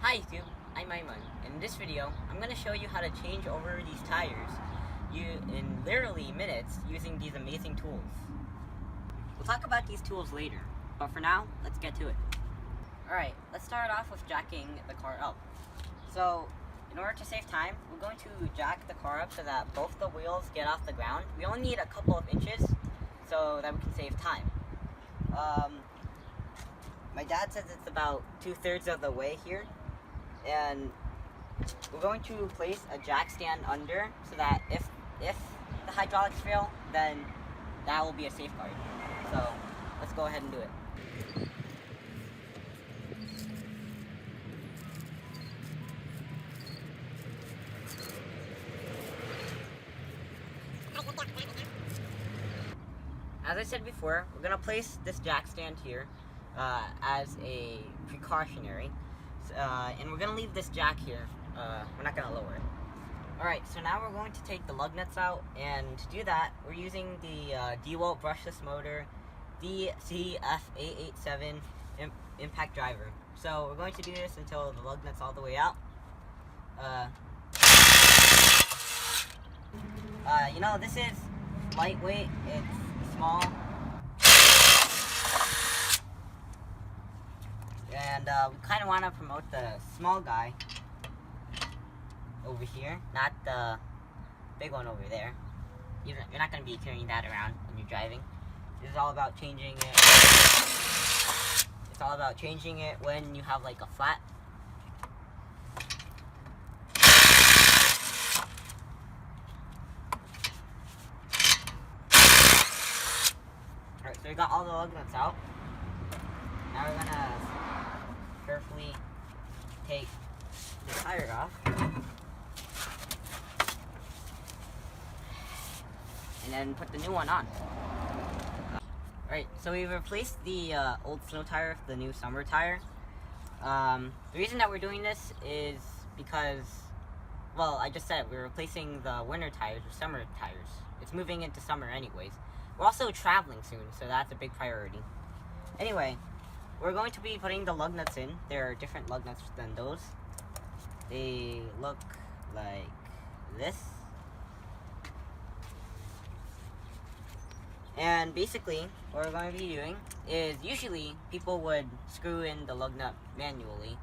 Hi YouTube, I'm Aiman. In this video, I'm going to show you how to change over these tires in literally minutes using these amazing tools. We'll talk about these tools later, but for now, let's get to it. Alright, let's start off with jacking the car up. So, in order to save time, we're going to jack the car up so that both the wheels get off the ground. We only need a couple of inches so that we can save time. My dad says it's about 2/3 of the way here. And we're going to place a jack stand under so that if the hydraulics fail, then that will be a safeguard. So let's go ahead and do it. As I said before, we're going to place this jack stand here as a precautionary. And we're going to leave this jack here. We're not going to lower it. Alright, so now we're going to take the lug nuts out, and to do that, we're using the Dewalt brushless motor DCF887 impact driver. So we're going to do this until the lug nuts all the way out. You know, this is lightweight, it's small. And we kind of want to promote the small guy over here, not the big one over there. You're not going to be carrying that around when you're driving. This is all about changing it. It's all about changing it when you have like a flat. Alright, so we got all the lug nuts out. Now we're going to carefully take the tire off and then put the new one on. Alright, so we replaced the old snow tire with the new summer tire. The reason that we're doing this is because, well, I just said we're replacing the winter tires with summer tires. It's moving into summer anyways. We're also traveling soon, so that's a big priority. Anyway, we're going to be putting the lug nuts in. There are different lug nuts than those. They look like this. And basically, what we're going to be doing is, usually people would screw in the lug nut manually.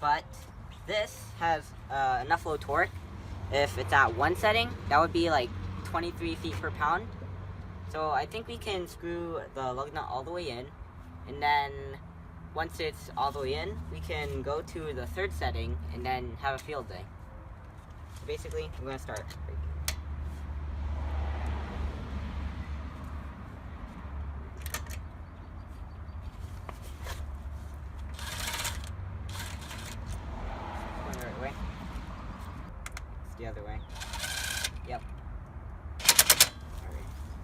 But this has enough low torque. If it's at one setting, that would be like 23 feet per pound. So I think we can screw the lug nut all the way in, and then once it's all the way in, we can go to the third setting and then have a field day. So basically, I'm going to start. Going the right way. It's the other way. Yep.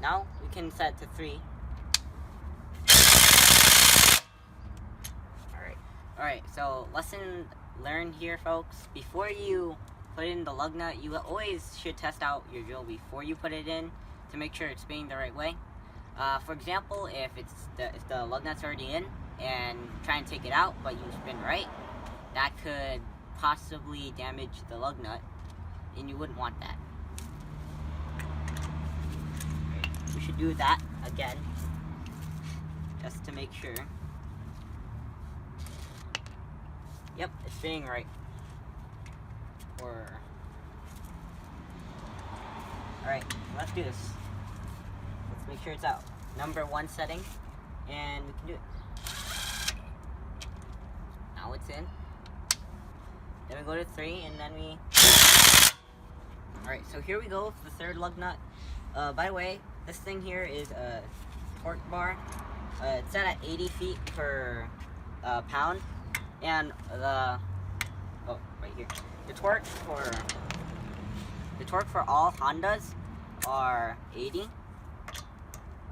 Now we can set to 3. Alright, so lesson learned here, folks. Before you put in the lug nut, you always should test out your drill before you put it in to make sure it's spinning the right way. For example, if the lug nut's already in and try and take it out, but you spin right, that could possibly damage the lug nut, and you wouldn't want that. We should do that again, just to make sure. Yep, it's spinning right. Alright, let's do this. Let's make sure it's out. Number 1 setting, and we can do it. Now it's in. Then we go to 3, and then we... Alright, so here we go with the third lug nut. By the way, this thing here is a torque bar. It's set at 80 feet per pound, and right here. The torque for all Hondas are 80.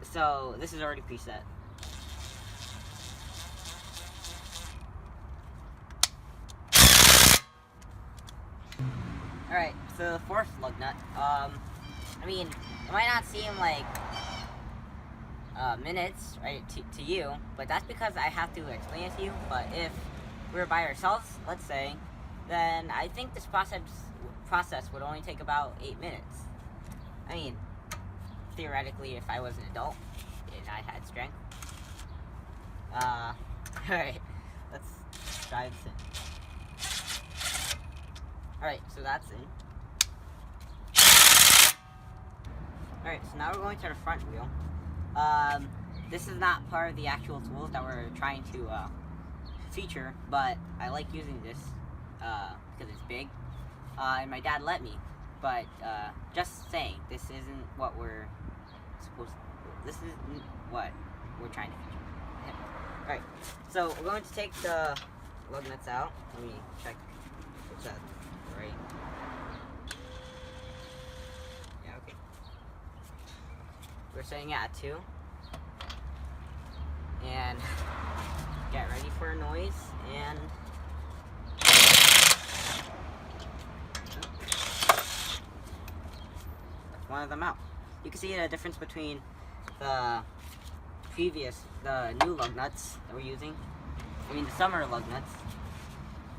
So this is already preset. All right, so the fourth lug nut. I mean, it might not seem like minutes, right, to you, but that's because I have to explain it to you. But if we were by ourselves, let's say, then I think this process would only take about 8 minutes. I mean, theoretically, if I was an adult and I had strength. Alright, let's try this in. Alright, so that's in. Alright, so now we're going to the front wheel. This is not part of the actual tools that we're trying to feature, but I like using this because it's big, and my dad let me. But just saying, this isn't what we're supposed to. This isn't what we're trying to feature. Alright, so we're going to take the lug nuts out. Let me check what's that. Right. Yeah, okay. We're setting it at 2. And get ready for a noise, and that's one of them out. You can see the difference between the new lug nuts that we're using. I mean the summer lug nuts.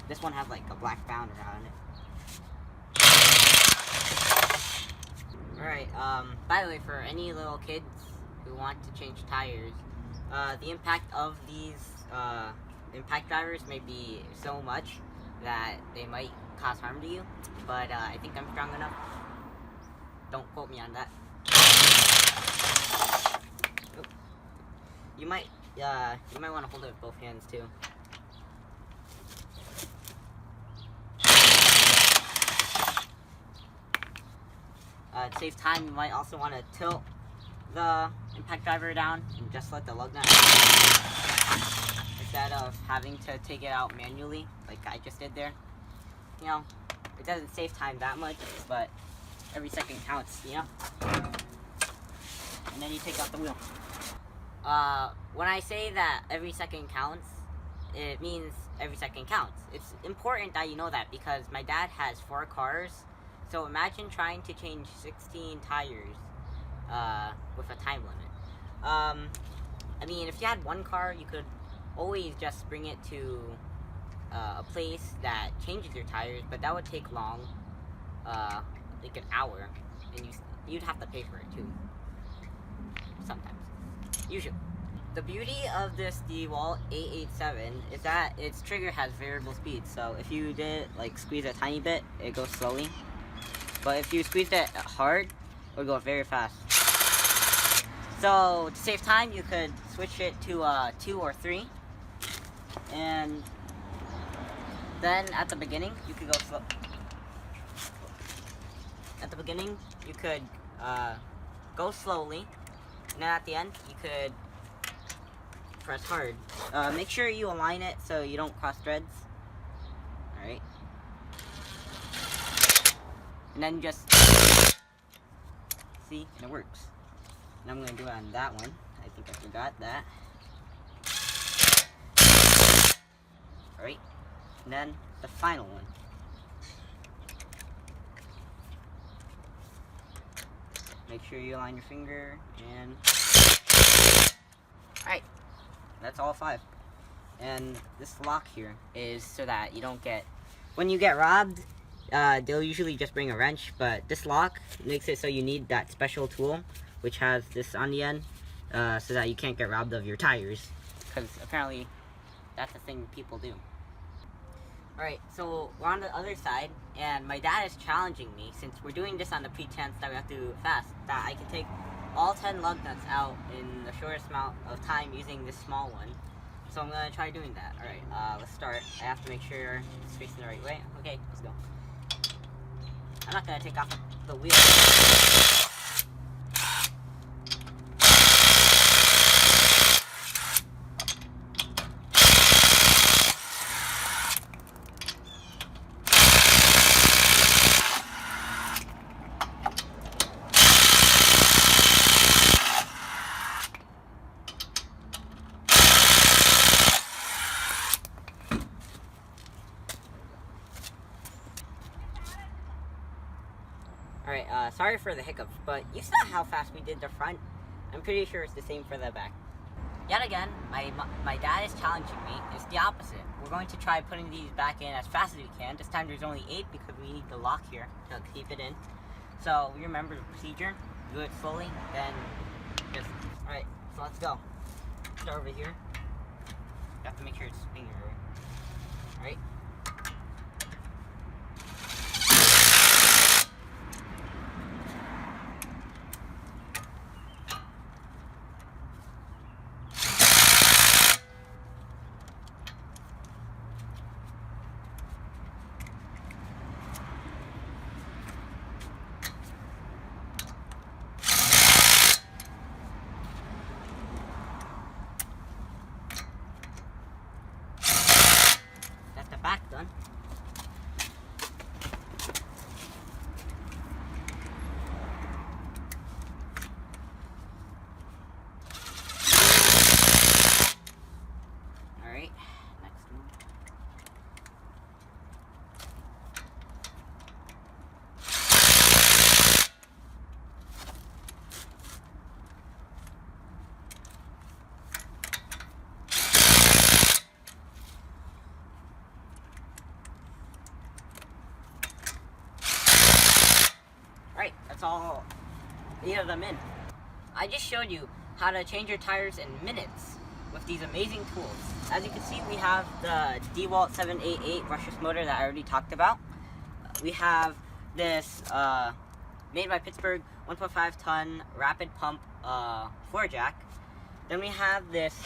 This one has like a black bounder on it. Alright, by the way, for any little kids who want to change tires, the impact of these impact drivers may be so much that they might cause harm to you, but I think I'm strong enough. Don't quote me on that. Oh. You might want to hold it with both hands too. To save time, you might also want to tilt the impact driver down and just let the lug nut out instead of having to take it out manually like I just did there. You know, it doesn't save time that much, but every second counts, you know? And then you take out the wheel. When I say that every second counts, it means every second counts. It's important that you know that because my dad has 4 cars, so imagine trying to change 16 tires with a time limit. I mean, if you had 1 car, you could always just bring it to a place that changes your tires, but that would take long, like an hour, and you'd have to pay for it too. Sometimes. Usually. The beauty of this Dewalt 887 is that its trigger has variable speed, so if you did like squeeze a tiny bit, it goes slowly. But if you squeezed it hard, it would go very fast. So to save time, you could switch it to 2 or 3, and then at the beginning you could go slow. At the beginning you could go slowly, and then at the end you could press hard. Make sure you align it so you don't cross threads. Alright. And then just see, and it works. And I'm going to do it on that one. I think I forgot that. Alright. And then the final one. Make sure you align your finger and... Alright. That's all 5. And this lock here is so that you don't get... When you get robbed, they'll usually just bring a wrench, but this lock makes it so you need that special tool, which has this on the end, so that you can't get robbed of your tires, because apparently that's a thing people do. Alright, so we're on the other side, and my dad is challenging me, since we're doing this on the pretense that we have to do it fast, that I can take all 10 lug nuts out in the shortest amount of time using this small one. So I'm going to try doing that. Alright, let's start. I have to make sure it's facing the right way. Okay, let's go. I'm not going to take off the wheel. Alright, sorry for the hiccups, but you saw how fast we did the front. I'm pretty sure it's the same for the back. Yet again, my dad is challenging me. It's the opposite. We're going to try putting these back in as fast as we can. This time there's only 8 because we need the lock here to keep it in. So we remember the procedure. Do it slowly, then just... Alright, so let's go. Start over here. You have to make sure it's finger. Alright. Back done. All right, next one. Right, that's all 8 of them in. I just showed you how to change your tires in minutes with these amazing tools. As you can see, we have the Dewalt 788 brushless motor that I already talked about. We have this made by Pittsburgh 1.5 ton rapid pump floor jack. Then we have this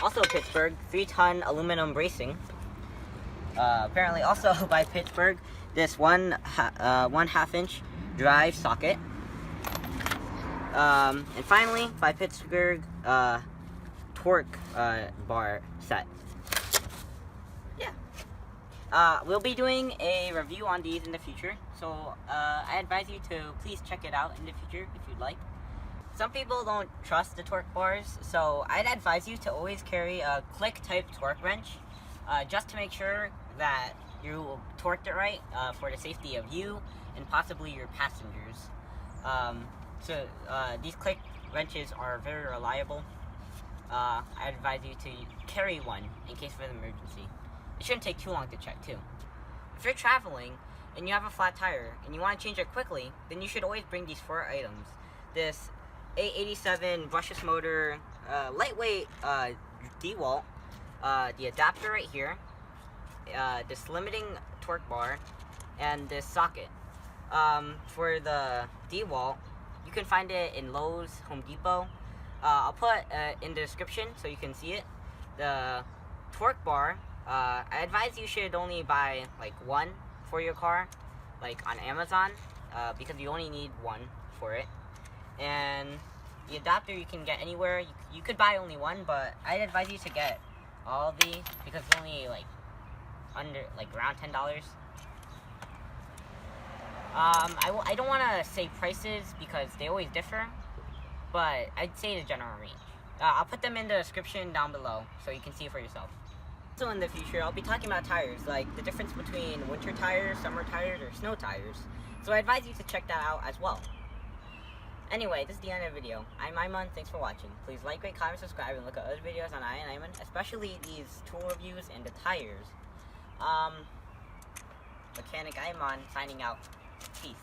also Pittsburgh 3 ton aluminum bracing. Apparently also by Pittsburgh, this 1/2 inch drive socket. And finally, by Pittsburgh, torque bar set. Yeah. We'll be doing a review on these in the future, so I advise you to please check it out in the future if you'd like. Some people don't trust the torque bars, so I'd advise you to always carry a click type torque wrench, just to make sure that you torqued it right for the safety of you and possibly your passengers. So these click wrenches are very reliable. I advise you to carry one in case of an emergency. It shouldn't take too long to check too. If you're traveling and you have a flat tire and you want to change it quickly, then you should always bring these 4 items. This 887 brushless motor, lightweight Dewalt, the adapter right here, this limiting torque bar, and this socket. For the Dewalt, you can find it in Lowe's, Home Depot. I'll put in the description so you can see it. The torque bar, I advise you should only buy like 1 for your car, like on Amazon, because you only need 1 for it. And the adapter you can get anywhere. You could buy only 1, but I'd advise you to get all of these because it's only like around $10. I don't want to say prices because they always differ, but I'd say the general range. I'll put them in the description down below so you can see it for yourself. So in the future, I'll be talking about tires, like the difference between winter tires, summer tires, or snow tires. So I advise you to check that out as well. Anyway, this is the end of the video. I'm Aiman, thanks for watching. Please like, rate, comment, subscribe, and look at other videos on EYeOnAiman, especially these tool reviews and the tires. Mechanic Aiman signing out. Peace.